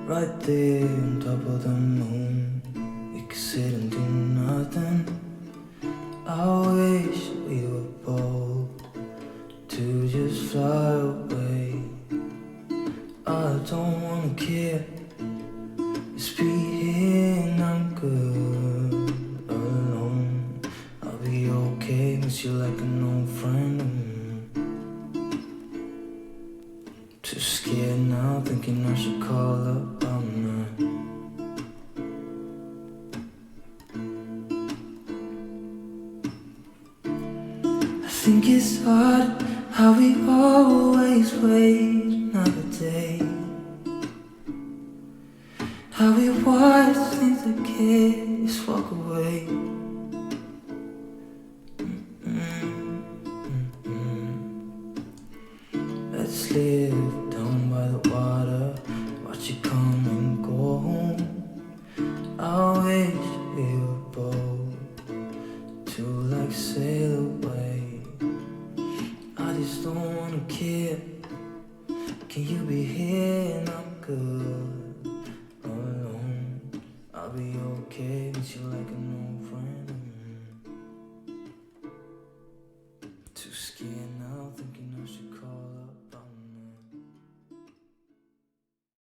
Right there on top of the moon, we could sit and do nothing. I wish we were bold to just fly away. I don't wanna care, just be here and I'm good alone. I'll be okay, miss you like an old friend. Too scared now, thinking I should call up all night. I think it's hard how we always wait another day, how we watch things that can't just walk away. Let's live down by the water, watch you come and go home. I wish we were bold to like sail away. I just don't wanna care. Can you be here and I'm good alone? I'll be okay, miss you like an old friend. Too scared now, thinking I should call